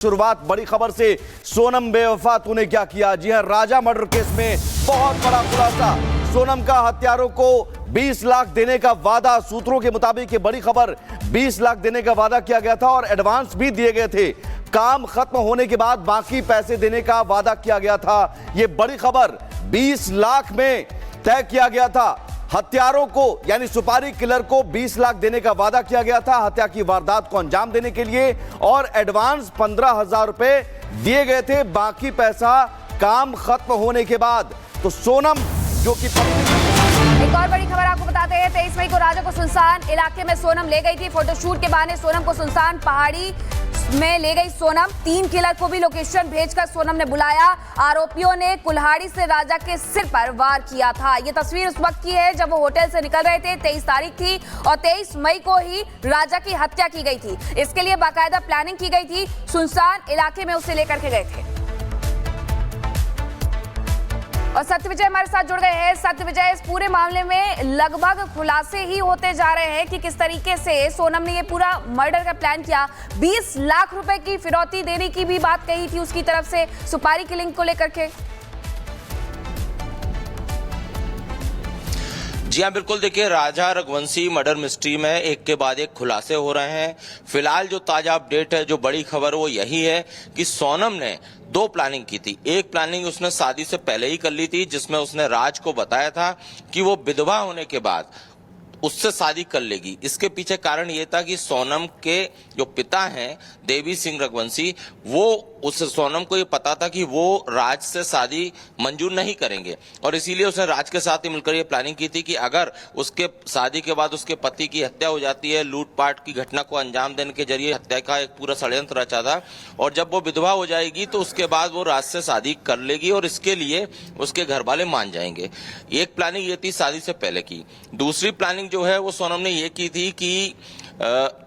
शुरुआत बड़ी खबर से। सोनम बेवफा तूने क्या किया। जी हां, राजा मर्डर केस में बहुत बड़ा खुलासा। सोनम का हत्यारों को 20 लाख देने का वादा, सूत्रों के मुताबिक ये बड़ी खबर, 20 लाख देने का वादा किया गया था और एडवांस भी दिए गए थे। काम खत्म होने के बाद बाकी पैसे देने का वादा किया गया था। ये बड़ी खबर 20 लाख में तय किया गया था। हत्यारों को यानी सुपारी किलर को 20 लाख देने का वादा किया गया था हत्या की वारदात को अंजाम देने के लिए और एडवांस 15,000 रुपए दिए गए थे। बाकी पैसा काम खत्म होने के बाद। तो सोनम जो कि एक और बड़ी खबर आपको बताते हैं, 23 मई को राजा को सुनसान इलाके में सोनम ले गई थी। फोटोशूट के बहाने सोनम को सुनसान पहाड़ी में ले गई सोनम। 3 किलर को भी लोकेशन भेजकर सोनम ने बुलाया। आरोपियों ने कुल्हाड़ी से राजा के सिर पर वार किया था। ये तस्वीर उस वक्त की है जब वो होटल से निकल रहे थे। 23 तारीख थी और 23 मई को ही राजा की हत्या की गई थी। इसके लिए बाकायदा प्लानिंग की गई थी। सुनसान इलाके में उसे लेकर के गए थे। और सत्यविजय हमारे साथ जुड़ गए हैं। सत्यविजय, इस पूरे मामले में लगभग खुलासे ही होते जा रहे हैं कि किस तरीके से सोनम ने ये पूरा मर्डर का प्लान किया। 20 लाख रुपए की फिरौती देने की भी बात कही थी उसकी तरफ से सुपारी किलिंग को लेकर के। जी हाँ, बिल्कुल। देखिए, राजा रघुवंशी मर्डर मिस्ट्री में एक के बाद एक खुलासे हो रहे हैं। फिलहाल जो ताजा अपडेट है, जो बड़ी खबर वो यही है कि सोनम ने 2 प्लानिंग की थी। एक प्लानिंग उसने शादी से पहले ही कर ली थी, जिसमें उसने राज को बताया था कि वो विधवा होने के बाद उससे शादी कर लेगी। इसके पीछे कारण ये था कि सोनम के जो पिता हैं देवी सिंह रघुवंशी, वो उस सोनम को ये पता था कि वो राज से शादी मंजूर नहीं करेंगे और इसीलिए उसने राज के साथ ही मिलकर ये प्लानिंग की थी कि अगर उसके शादी के बाद उसके पति की हत्या हो जाती है, लूटपाट की घटना को अंजाम देने के जरिए हत्या का एक पूरा षड्यंत्र रचा था और जब वो विधवा हो जाएगी तो उसके बाद वो राज से शादी कर लेगी और इसके लिए उसके घर वाले मान जाएंगे। एक प्लानिंग ये थी शादी से पहले की। दूसरी प्लानिंग जो है वो सोनम ने ये की थी कि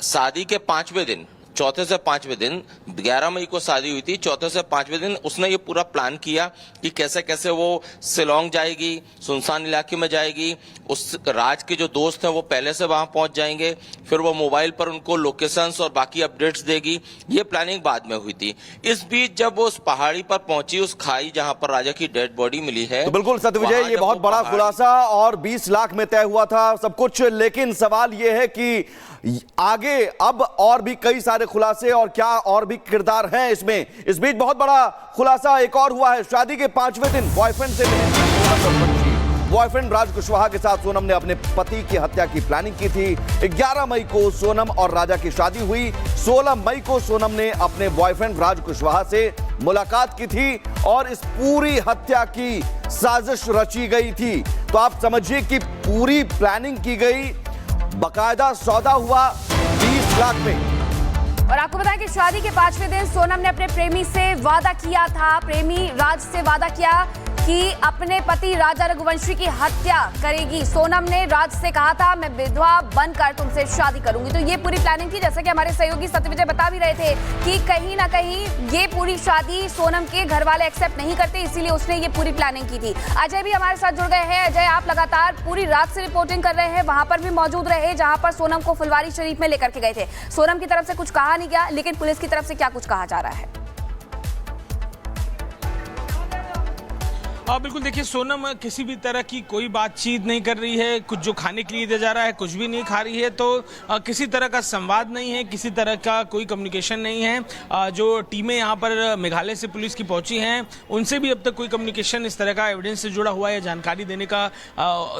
शादी के 5वें दिन, चौथे से 5वें दिन, 11 मई को शादी हुई थी, चौथे से 5वें दिन उसने ये पूरा प्लान किया कि कैसे कैसे वो शिलोंग जाएगी, सुनसान इलाके में जाएगी। उस राज के जो दोस्त हैं वो पहले से वहां पहुंच जाएंगे, फिर वो मोबाइल पर उनको लोकेशंस और बाकी अपडेट्स देगी। ये प्लानिंग बाद में हुई थी। इस बीच जब वो उस पहाड़ी पर पहुंची, उस खाई जहां पर राजा की डेड बॉडी मिली है, तो बिल्कुल सत्यविजय, ये बहुत बड़ा खुलासा और 20 लाख में तय हुआ था सब कुछ। लेकिन सवाल ये है कि आगे अब और भी कई सारे खुलासे और क्या और भी किरदार हैं इसमें। इस बीच बहुत बड़ा खुलासा एक और हुआ है। शादी के 5वें दिन बॉयफ्रेंड से मिले। बॉयफ्रेंड राज कुशवाहा के साथ सोनम ने अपने पति की हत्या की प्लानिंग की थी। 11 मई को सोनम और राजा की शादी हुई। 16 मई को सोनम ने अपने बॉयफ्रेंड राज कुशवाहा से मुलाकात की थी और इस पूरी हत्या की साजिश रची गई थी। तो आप समझिए कि पूरी प्लानिंग की गई, बकायदा सौदा हुआ 20 लाख में। और आपको बताएं कि शादी के 5वें दिन सोनम ने अपने प्रेमी से वादा किया था, प्रेमी राज से वादा किया कि अपने पति राजा रघुवंशी की हत्या करेगी। सोनम ने राज से कहा था, मैं विधवा बनकर तुमसे शादी करूंगी। तो ये पूरी प्लानिंग थी। जैसे कि हमारे सहयोगी सत्यविजय बता भी रहे थे कि कहीं ना कहीं ये पूरी शादी सोनम के घर वाले एक्सेप्ट नहीं करते, इसीलिए उसने ये पूरी प्लानिंग की थी। अजय भी हमारे साथ जुड़ गए हैं। अजय, आप लगातार पूरी रात से रिपोर्टिंग कर रहे हैं, वहां पर भी मौजूद रहे जहां पर सोनम को फुलवारी शरीफ में लेकर के गए थे। सोनम की तरफ से कुछ कहा नहीं गया, लेकिन पुलिस की तरफ से क्या कुछ कहा जा रहा है? बिल्कुल। देखिए, सोनम किसी भी तरह की कोई बातचीत नहीं कर रही है। कुछ जो खाने के लिए दिया जा रहा है कुछ भी नहीं खा रही है। तो किसी तरह का संवाद नहीं है, किसी तरह का कोई कम्युनिकेशन नहीं है। जो टीमें यहाँ पर मेघालय से पुलिस की पहुंची हैं उनसे भी अब तक कोई कम्युनिकेशन इस तरह का एविडेंस से जुड़ा हुआ है, जानकारी देने का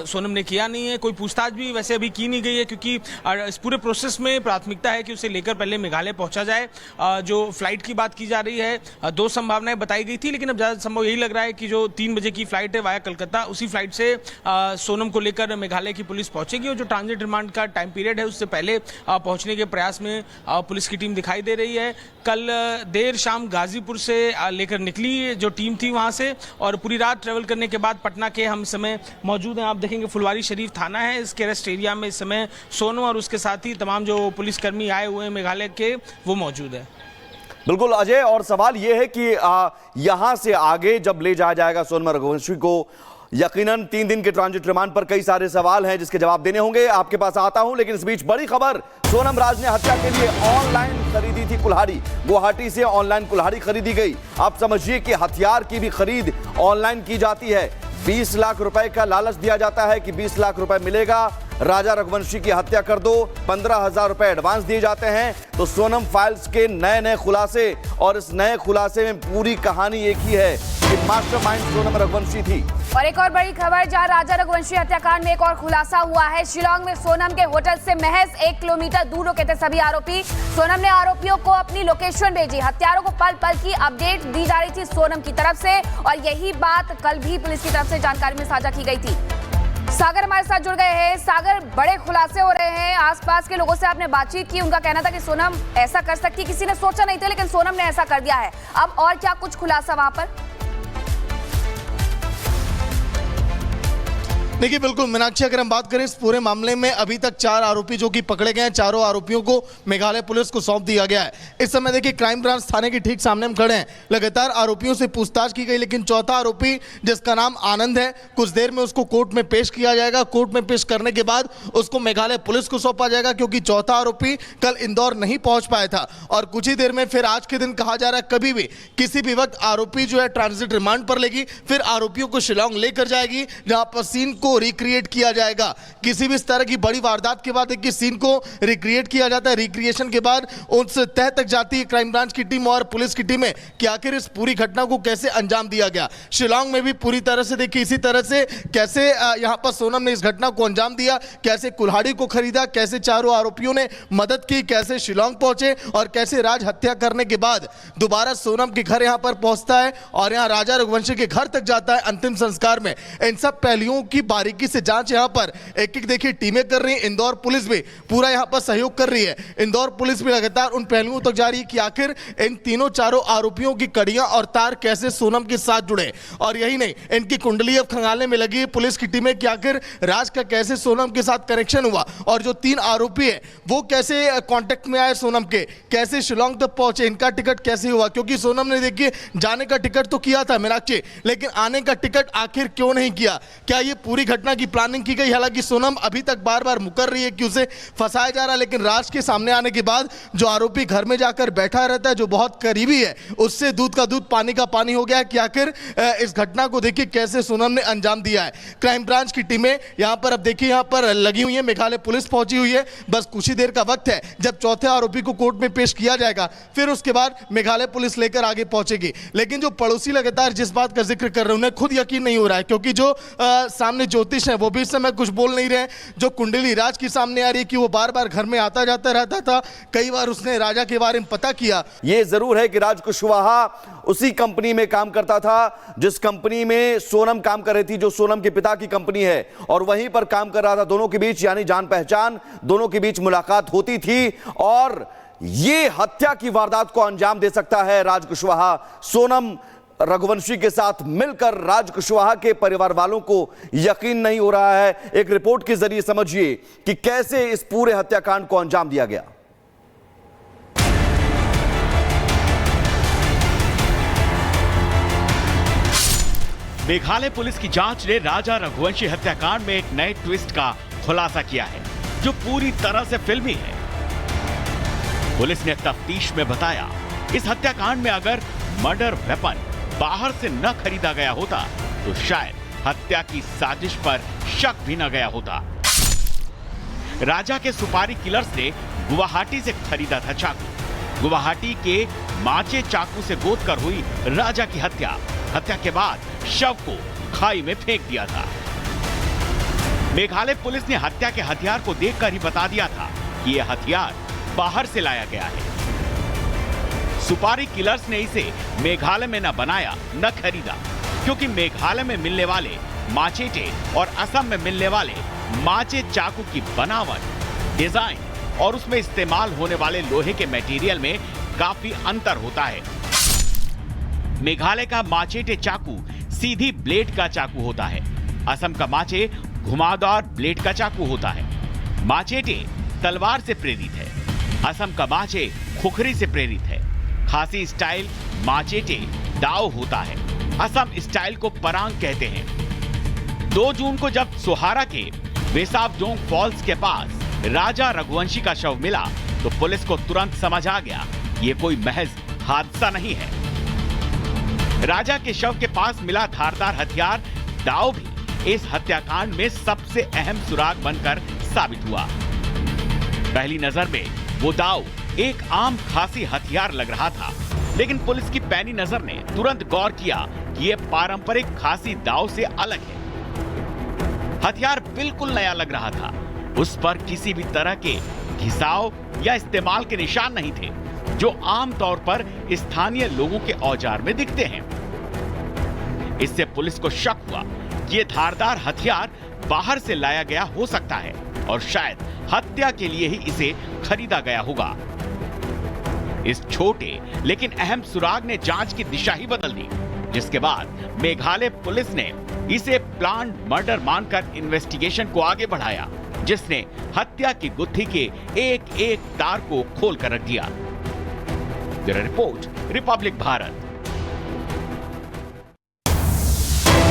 सोनम ने किया नहीं है। कोई पूछताछ भी वैसे अभी की नहीं गई है क्योंकि इस पूरे प्रोसेस में प्राथमिकता है कि उसे लेकर पहले मेघालय पहुंचा जाए। जो फ्लाइट की बात की जा रही है, 2 संभावनाएं बताई गई थी, लेकिन अब ज्यादा संभव यही लग रहा है कि जो 3 बजे की फ्लाइट है वाया कलकत्ता, उसी फ्लाइट से सोनम को लेकर मेघालय की पुलिस पहुंचेगी और जो ट्रांजिट रिमांड का टाइम पीरियड है उससे पहले पहुंचने के प्रयास में पुलिस की टीम दिखाई दे रही है। कल देर शाम गाजीपुर से लेकर निकली जो टीम थी वहां से और पूरी रात ट्रेवल करने के बाद पटना के हम समय मौजूद हैं। आप देखेंगे फुलवारी शरीफ थाना है, इसके अरेस्ट एरिया में इस समय सोनम और उसके साथ ही तमाम जो पुलिसकर्मी आए हुए हैं मेघालय के वो मौजूद है। बिल्कुल अजय, और सवाल यह है कि यहां से आगे जब ले जाया जाएगा सोनम रघुवंशी को, यकीनन 3 दिन के ट्रांजिट रिमांड पर कई सारे सवाल हैं जिसके जवाब देने होंगे। आपके पास आता हूं, लेकिन इस बीच बड़ी खबर, सोनम राज ने हत्या के लिए ऑनलाइन खरीदी थी कुल्हाड़ी। गुवाहाटी से ऑनलाइन कुल्हाड़ी खरीदी गई। आप समझिए कि हथियार की भी खरीद ऑनलाइन की जाती है। 20 लाख रुपए का लालच दिया जाता है कि 20 लाख रुपए मिलेगा, राजा रघुवंशी की हत्या कर दो। 15,000 रुपए एडवांस दिए जाते हैं। तो सोनम फाइल्स के नए नए खुलासे, और इस नए खुलासे में पूरी कहानी एक ही है कि मास्टरमाइंड सोनम रघुवंशी थी। और एक और बड़ी खबर, जहां राजा रघुवंशी हत्याकांड में एक और खुलासा हुआ है। शिलांग में सोनम के होटल से महज 1 किलोमीटर दूर रुके थे सभी आरोपी। सोनम ने आरोपियों को अपनी लोकेशन भेजी। हत्यारों को पल पल की अपडेट दी जा रही थी सोनम की तरफ से, और यही बात कल भी पुलिस की तरफ से जानकारी में साझा की गई थी। सागर हमारे साथ जुड़ गए हैं। सागर, बड़े खुलासे हो रहे हैं। आसपास के लोगों से आपने बातचीत की, उनका कहना था कि सोनम ऐसा कर सकती, किसी ने सोचा नहीं था, लेकिन सोनम ने ऐसा कर दिया है। अब और क्या कुछ खुलासा वहां पर? देखिए, बिल्कुल मीनाक्षी, अगर हम बात करें इस पूरे मामले में अभी तक 4 आरोपी जो कि पकड़े गए हैं, चारों आरोपियों को मेघालय पुलिस को सौंप दिया गया है। इस समय देखिए क्राइम ब्रांच थाने के ठीक सामने हम खड़े हैं। लगातार आरोपियों से पूछताछ की गई, लेकिन चौथा आरोपी जिसका नाम आनंद है, कुछ देर में उसको कोर्ट में पेश किया जाएगा। कोर्ट में पेश करने के बाद उसको मेघालय पुलिस को सौंपा जाएगा, क्योंकि चौथा आरोपी कल इंदौर नहीं पहुंच पाया था। और कुछ ही देर में फिर आज के दिन कहा जा रहा है कभी भी किसी भी वक्त आरोपी जो है ट्रांजिट रिमांड पर लेगी, फिर आरोपियों को शिलांग लेकर जाएगी, जहां पर सीन को रिक्रिएट किया जाएगा। किसी भी इस तरह की बड़ी वारदात के बाद एक सीन को रिक्रिएट किया जाता है। रिक्रिएशन के बाद उस तह तक जाती है क्राइम ब्रांच की टीम और पुलिस की टीमें कि आखिर इस पूरी घटना को कैसे अंजाम दिया गया। शिलांग में भी पूरी तरह से देखिए इसी तरह से कैसे यहां पर सोनम ने इस घटना को अंजाम दिया, कैसे कुल्हाड़ी को खरीदा, कैसे चारों आरोपियों ने मदद की, कैसे शिलांग पहुंचे, और कैसे राज हत्या करने के बाद दोबारा सोनम के घर यहां पर पहुंचता है और यहां राजा रघुवंशी के घर तक जाता है अंतिम संस्कार में। इन सब पहलुओं की बारीकी से जांच यहां पर एक एक देखिए टीमें कर रही हैं। इंदौर पुलिस भी पूरा यहां पर सहयोग कर रही है। इंदौर पुलिस भी लगातार उन पहलुओं तक जा रही है कि आखिर इन तीनों चारों आरोपियों की कड़ियां और तार कैसे सोनम के साथ जुड़े। और यही नहीं, इनकी कुंडली अब खंगालने में लगी है पुलिस की टीमें कि आखिर राज का कैसे सोनम के साथ कनेक्शन हुआ, और जो 3 आरोपी है वो कैसे कांटेक्ट में आए सोनम के, कैसे शिलांग तक पहुंचे, इनका टिकट कैसे हुआ। क्योंकि सोनम ने देखिए जाने का टिकट तो किया था मीनाक्षी, लेकिन आने का टिकट आखिर क्यों नहीं किया, क्या ये पूरी घटना की प्लानिंग की गई। हालांकि सोनम अभी तक बार बार मुकर रही है कि उसे फंसाया जा रहा है, लेकिन राज के सामने आने के बाद जो आरोपी घर में जाकर बैठा रहता है, जो बहुत करीबी है, उससे दूध का दूध पानी का पानी हो गया है कि आखिर इस घटना को देखिए कैसे सोनम ने अंजाम दिया है। क्राइम ब्रांच की टीमें यहां पर अब देखिए यहां पर लगी हुई है, मेघालय पुलिस पहुंची हुई है। बस कुछ ही देर का वक्त है जब चौथे आरोपी को कोर्ट में पेश किया जाएगा, फिर उसके बाद मेघालय पुलिस लेकर आगे पहुंचेगी। लेकिन जो पड़ोसी लगातार जिस बात का जिक्र कर रहे हैं उन्हें खुद यकीन नहीं हो रहा है, क्योंकि जो सामने ज्योतिष है वो भी इस समय कुछ बोल नहीं रहे। जो कुंडली राज की सामने आ रही है कि वो बार बार घर में आता जाता रहता था, कई बार उसने राजा के बारे में पता किया। ये जरूर है कि राज कुशवाहा उसी कंपनी में काम करता था जिस कंपनी में सोनम काम कर रही थी, जो सोनम के पिता की कंपनी है, और वहीं पर काम कर रहा था। दोनों के बीच यानी जान पहचान, दोनों के बीच मुलाकात होती थी, और ये हत्या की वारदात को अंजाम दे सकता है राज कुशवाहा। सोनम रघुवंशी के साथ मिलकर राज कुशवाहा के परिवार वालों को यकीन नहीं हो रहा है। एक रिपोर्ट के जरिए समझिए कि कैसे इस पूरे हत्याकांड को अंजाम दिया गया। मेघालय पुलिस की जांच ने राजा रघुवंशी हत्याकांड में एक नए ट्विस्ट का खुलासा किया है, जो पूरी तरह से फिल्मी है। पुलिस ने तफ्तीश में बताया, इस हत्याकांड में अगर मर्डर वेपन बाहर से न खरीदा गया होता तो शायद हत्या की साजिश पर शक भी न गया होता। राजा के सुपारी किलर्स ने गुवाहाटी से खरीदा था चाकू। गुवाहाटी के माचे चाकू से गोदकर हुई राजा की हत्या। हत्या के बाद शव को खाई में फेंक दिया था। मेघालय पुलिस ने हत्या के हथियार को देखकर ही बता दिया था कि यह हथियार बाहर से लाया गया है। सुपारी किलर्स ने इसे मेघालय में न बनाया न खरीदा, क्योंकि मेघालय में मिलने वाले माचेटे और असम में मिलने वाले माचे चाकू की बनावट, डिजाइन और उसमें इस्तेमाल होने वाले लोहे के मटेरियल में काफी अंतर होता है। मेघालय का माचेटे चाकू सीधी ब्लेड का चाकू होता है। असम का माचे घुमावदार ब्लेड का चाकू होता है। माचेटे तलवार से प्रेरित है। असम का माचे खुखरी से प्रेरित है। खासी स्टाइल माचेटे दाव होता है। असम स्टाइल को परांग कहते हैं। 2 जून को जब सोहारा के वेसावजोंग फॉल्स के पास राजा रघुवंशी का शव मिला तो पुलिस को तुरंत समझ आ गया ये कोई महज हादसा नहीं है। राजा के शव के पास मिला धारदार हथियार दाव भी इस हत्याकांड में सबसे अहम सुराग बनकर साबित हुआ। पहली नजर में वो दाव एक आम खासी हथियार लग रहा था, लेकिन पुलिस की पैनी नजर ने तुरंत गौर किया कि ये पारंपरिक खासी दाव से अलग है। हथियार बिल्कुल नया लग रहा था, उस पर किसी भी तरह के घिसाव या इस्तेमाल के निशान नहीं थे जो आमतौर पर स्थानीय लोगों के औजार में दिखते हैं। इससे पुलिस को शक हुआ कि ये धारदार हथियार बाहर से लाया गया हो सकता है और शायद हत्या के लिए ही इसे खरीदा गया होगा। इस छोटे लेकिन अहम सुराग ने जांच की दिशा ही बदल दी, जिसके बाद मेघालय पुलिस ने इसे प्लान्ड मर्डर मानकर इन्वेस्टिगेशन को आगे बढ़ाया, जिसने हत्या की गुत्थी के एक एक तार को खोल कर रख दिया। Bureau report, Republic Bharat.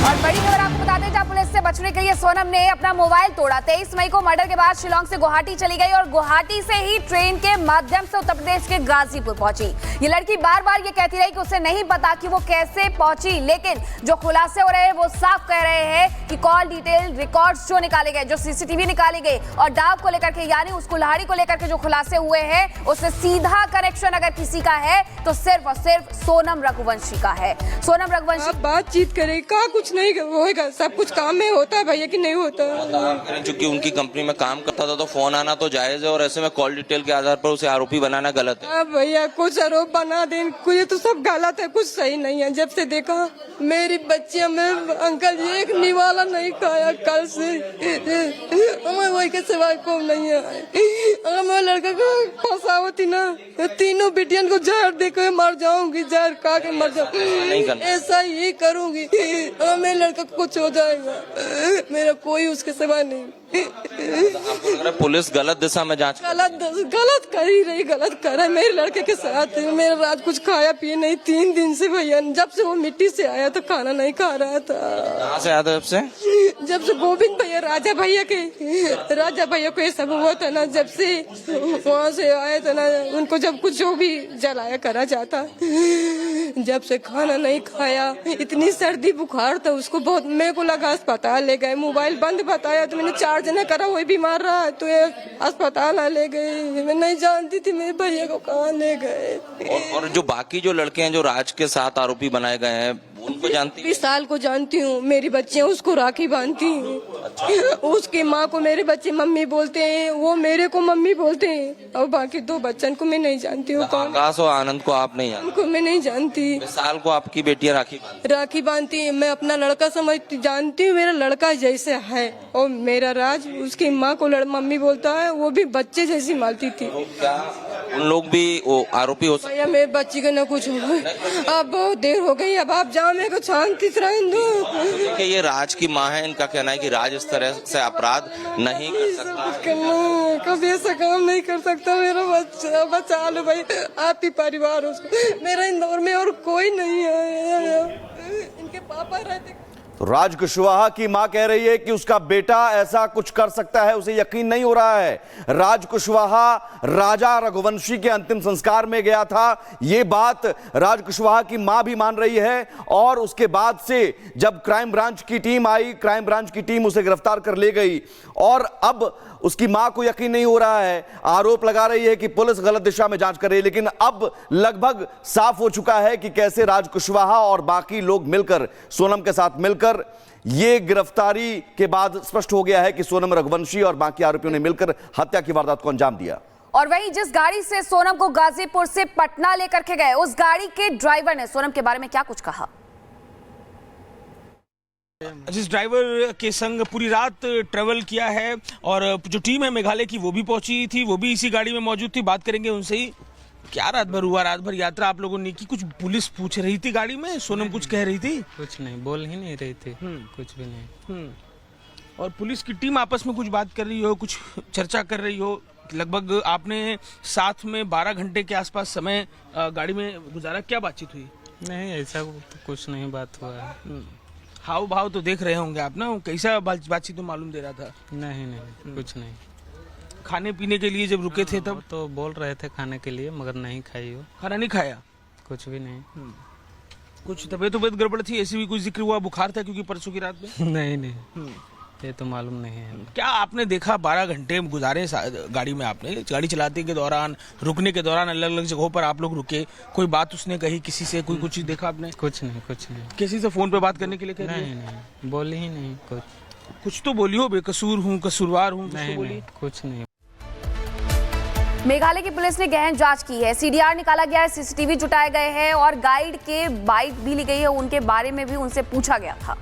और बड़ी खबर आपको बता दें, जहां पुलिस से बचने के लिए सोनम ने अपना मोबाइल तोड़ा। 23 मई को मर्डर के बाद शिलोंग से गुवाहाटी चली गई और गुवाहाटी से ही ट्रेन के माध्यम से उत्तर प्रदेश के गाजीपुर पहुंची। ये लड़की बार बार ये कहती रही कि उसे नहीं पता कि वो कैसे पहुंची, लेकिन जो खुलासे हो रहे हैं वो साफ कह रहे हैं कि कॉल डिटेल रिकॉर्ड्स जो निकाले गए, जो सीसीटीवी निकाली गई और डाव को लेकर के यानी उस कुल्हाड़ी को लेकर के जो खुलासे हुए हैं उससे सीधा कनेक्शन अगर किसी का है तो सिर्फ और सिर्फ सोनम रघुवंशी का है। सोनम रघुवंशी बातचीत करे का कुछ नहीं होएगा, सब कुछ काम में होता है भैया कि नहीं होता। चूंकि उनकी कंपनी में काम करता था तो फोन आना तो जायज है और ऐसे में कॉल डिटेल के आधार पर उसे आरोपी बनाना गलत है। भैया कुछ आरोप बना दें, कुछ तो सब गलत है, कुछ सही नहीं है। जब से देखा मेरी बच्चियां में अंकल एक निवाला नहीं खाया कल से, हमें वही के सिवाय को नहीं है। मैं लड़का को फंसा होती ना, तीनों बेटियन को जहर देकर मर जाऊंगी, जहर खा के मर जाऊंगी, ऐसा ही करूंगी। मेरे लड़का को कुछ हो जाएगा, मेरा कोई उसके सिवा नहीं। पुलिस गलत दिशा में जांच गलत कर ही रही, गलत कर रहा है मेरे लड़के के साथ। मेरा रात कुछ खाया पिए नहीं 3 दिन से भैया, जब से वो मिट्टी से आया तो खाना नहीं खा रहा था। कहाँ से आया था? जब से गोविंद भैया राजा भैया को ये सब हुआ था ना, जब से वहाँ से आया था ना, उनको जब कुछ जो भी जलाया करा जाता, जब से खाना नहीं खाया, इतनी सर्दी बुखार था उसको बहुत, मेरे को लगा अस्पताल ले गए। मोबाइल बंद बताया तो मैंने चार्ज न करा, वही बीमार रहा तो ये अस्पताल ले गए। मैं नहीं जानती थी मेरे भैया को कहाँ ले गए। और जो बाकी जो लड़के हैं जो राज के साथ आरोपी बनाए गए हैं उनको जानती? 20 साल को जानती हूँ, मेरी बच्चियाँ उसको राखी बांधती हैं। उसकी माँ को मेरे बच्चे मम्मी बोलते हैं, वो मेरे को मम्मी बोलते हैं, और बाकी 2 बच्चन को मैं नहीं जानती हूँ। आकाश और आनंद को आप नहीं जानती? उनको मैं नहीं जानती। 20 साल को आपकी बेटियां राखी बांधती है। मैं अपना लड़का समझती, जानती हूँ मेरा लड़का जैसे है, और मेरा राज उसकी माँ को मम्मी बोलता है, वो भी बच्चे जैसी मालती थी। उन लोग भी वो आरोपी हो सकते? भैया मेरे बच्ची को न कुछ हो, अब बहुत देर हो गई, अब आप जाओ, मेरे को शांति से रहने दो। ये राज की माँ है, इनका कहना है कि राज इस तरह से अपराध नहीं कर सकता, कभी ऐसा काम नहीं कर सकता। मेरा बच्चा बचा लो भाई, आप ही परिवार उसको, मेरा इंदौर में और कोई नहीं है। इनके पापा रहते। तो राज कुशवाहा की मां कह रही है कि उसका बेटा ऐसा कुछ कर सकता है, उसे यकीन नहीं हो रहा है। राज कुशवाहा राजा रघुवंशी के अंतिम संस्कार में गया था, यह बात राज कुशवाहा की मां भी मान रही है। और उसके बाद से जब क्राइम ब्रांच की टीम आई, क्राइम ब्रांच की टीम उसे गिरफ्तार कर ले गई और अब उसकी मां को यकीन नहीं हो रहा है। आरोप लगा रही है कि पुलिस गलत दिशा में जांच कर रही है, लेकिन अब लगभग साफ हो चुका है कि कैसे राज कुशवाहा और बाकी लोग मिलकर, सोनम के साथ मिलकर, ये गिरफ्तारी के बाद स्पष्ट हो गया है कि सोनम रघुवंशी और बाकी आरोपियों ने मिलकर हत्या की वारदात को अंजाम दिया। और वहीं जिस गाड़ी से सोनम को गाजीपुर से पटना लेकर के गए, उस गाड़ी के ड्राइवर ने सोनम के बारे में क्या कुछ कहा? जिस ड्राइवर के संग पूरी रात ट्रेवल किया है और जो टीम है मेघालय की वो भी पहुंची थी, वो भी इसी गाड़ी में मौजूद थी। बात करेंगे उनसे ही। क्या रात भर हुआ? रात भर यात्रा आप लोगों ने की? कुछ पुलिस पूछ रही थी गाड़ी में? सोनम कुछ कह रही थी? कुछ नहीं, बोल ही नहीं रही थी, कुछ भी नहीं। और पुलिस की टीम आपस में कुछ बात कर रही हो, कुछ चर्चा कर रही हो? लगभग आपने साथ में 12 घंटे के आसपास समय गाड़ी में गुजारा, क्या बातचीत हुई? नहीं, ऐसा कुछ नहीं बात हुआ है। हाव भाव तो देख रहे होंगे आप ना, कैसा बातचीत तो मालूम दे रहा था? नहीं नहीं कुछ नहीं। खाने पीने के लिए जब रुके थे तब तो बोल रहे थे खाने के लिए, मगर नहीं खाई हो। खाना नहीं खाया? कुछ भी नहीं। कुछ तबीयत गड़बड़ थी, ऐसी भी कुछ जिक्र हुआ? बुखार था क्योंकि परसों की रात में? नहीं नहीं ये तो मालूम नहीं है। क्या आपने देखा 12 घंटे गुजारे गाड़ी में? आपने गाड़ी चलाते के दौरान, रुकने के दौरान अलग अलग जगहों पर आप लोग रुके, कोई बात उसने कही किसी से? कोई कुछ देखा आपने? कुछ नहीं कुछ नहीं। किसी से फोन पे बात करने के लिए कह रही है? नहीं नहीं बोली ही नहीं कुछ। कुछ तो बोली हो, बेकसूर हूँ, कसूरवार हूँ, कुछ तो नहीं बोली? नहीं कुछ नहीं। मेघालय की पुलिस ने गहन जांच की है, सीडीआर निकाला गया है, सीसीटीवी जुटाए गए हैं और गाइड के बाइट भी ली गई है, उनके बारे में भी उनसे पूछा गया था।